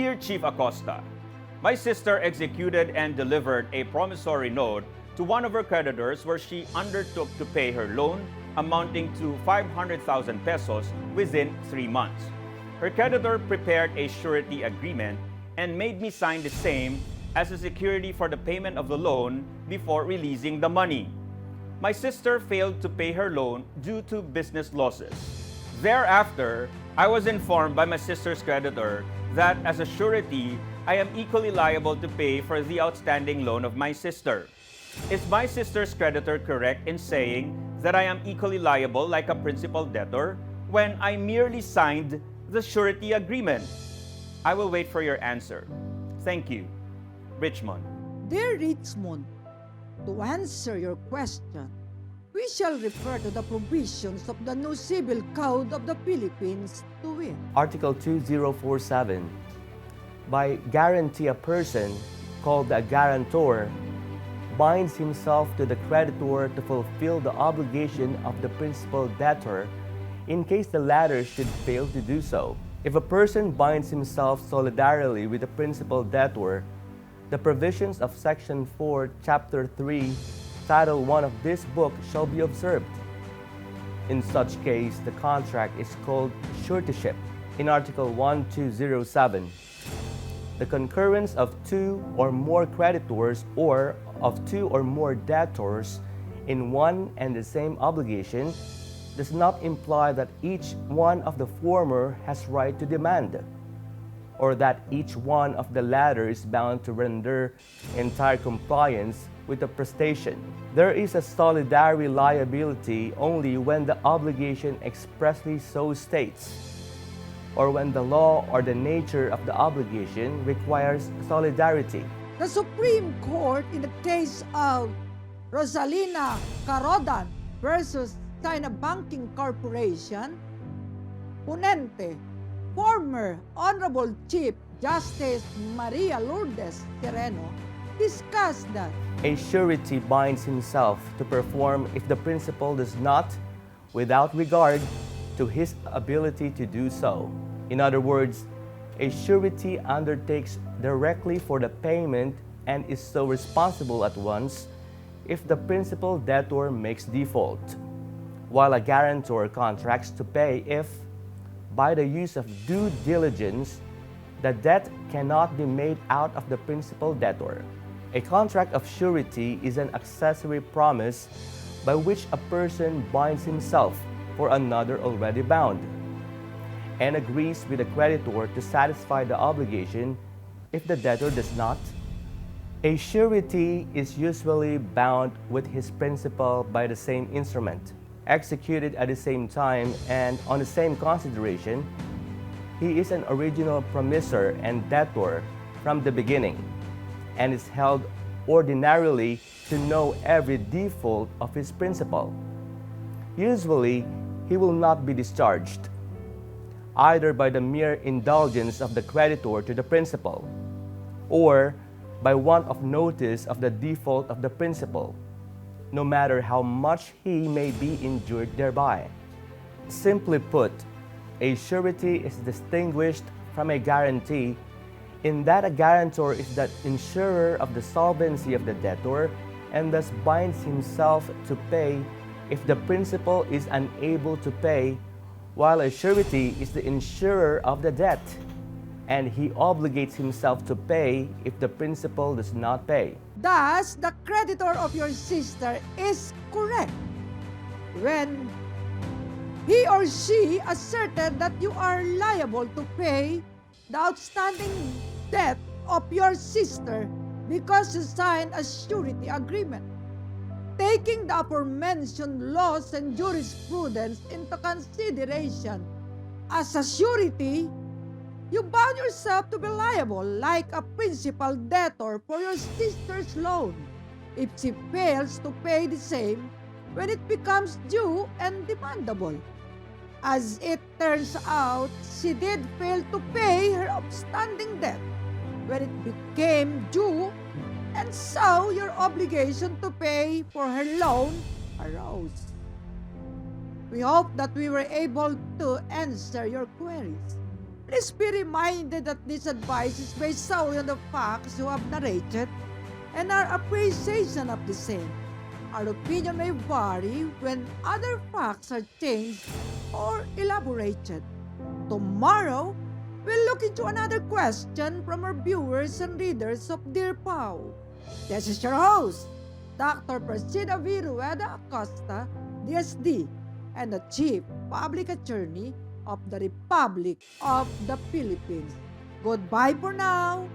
Dear Chief Acosta, my sister executed and delivered a promissory note to one of her creditors where she undertook to pay her loan amounting to 500,000 pesos within 3 months. Her creditor prepared a surety agreement and made me sign the same as a security for the payment of the loan before releasing the money. My sister failed to pay her loan due to business losses. Thereafter, I was informed by my sister's creditor that as a surety, I am equally liable to pay for the outstanding loan of my sister. Is my sister's creditor correct in saying that I am equally liable like a principal debtor when I merely signed the surety agreement? I will wait for your answer. Thank you. Richmond. Dear Richmond, to answer your question, we shall refer to the provisions of the new Civil Code of the Philippines to wit. Article 2047. By guarantee, a person called a guarantor binds himself to the creditor to fulfill the obligation of the principal debtor in case the latter should fail to do so. If a person binds himself solidarily with the principal debtor, the provisions of Section 4, Chapter 3, Title 1 of this book shall be observed. In such case, the contract is called suretyship. In Article 1207, the concurrence of two or more creditors or of two or more debtors in one and the same obligation does not imply that each one of the former has right to demand, or that each one of the latter is bound to render entire compliance with the prestation. There is a solidary liability only when the obligation expressly so states, or when the law or the nature of the obligation requires solidarity. The Supreme Court in the case of Rosalina Carodan versus China Banking Corporation, Ponente, former Honorable Chief Justice Maria Lourdes Sereno, discussed that A surety binds himself to perform if the principal does not, without regard to his ability to do so. In other words, a surety undertakes directly for the payment and is so responsible at once if the principal debtor makes default, while a guarantor contracts to pay if, by the use of due diligence, the debt cannot be made out of the principal debtor. A contract of surety is an accessory promise by which a person binds himself for another already bound, and agrees with the creditor to satisfy the obligation if the debtor does not. A surety is usually bound with his principal by the same instrument, executed at the same time and on the same consideration. He is an original promisor and debtor from the beginning, and is held ordinarily to know every default of his principal. Usually, he will not be discharged, either by the mere indulgence of the creditor to the principal, or by want of notice of the default of the principal, no matter how much he may be injured thereby. Simply put, a surety is distinguished from a guarantee in that a guarantor is the insurer of the solvency of the debtor and thus binds himself to pay if the principal is unable to pay, while a surety is the insurer of the debt, and he obligates himself to pay if the principal does not pay. thus the creditor of your sister is correct when he or she asserted that you are liable to pay the outstanding debt of your sister because you signed a surety agreement. Taking the aforementioned laws and jurisprudence into consideration, as a surety, you bound yourself to be liable like a principal debtor for your sister's loan if she fails to pay the same when it becomes due and demandable. As it turns out, she did fail to pay her outstanding debt when it became due, and so your obligation to pay for her loan arose. We hope that we were able to answer your queries. Please be reminded that this advice is based solely on the facts you have narrated and our appreciation of the same. Our opinion may vary when other facts are changed or elaborated. Tomorrow, we'll look into another question from our viewers and readers of Dear PAO. This is your host, Dr. Presida Virueda Acosta, DSD, and the Chief Public Attorney of the Republic of the Philippines. Goodbye for now.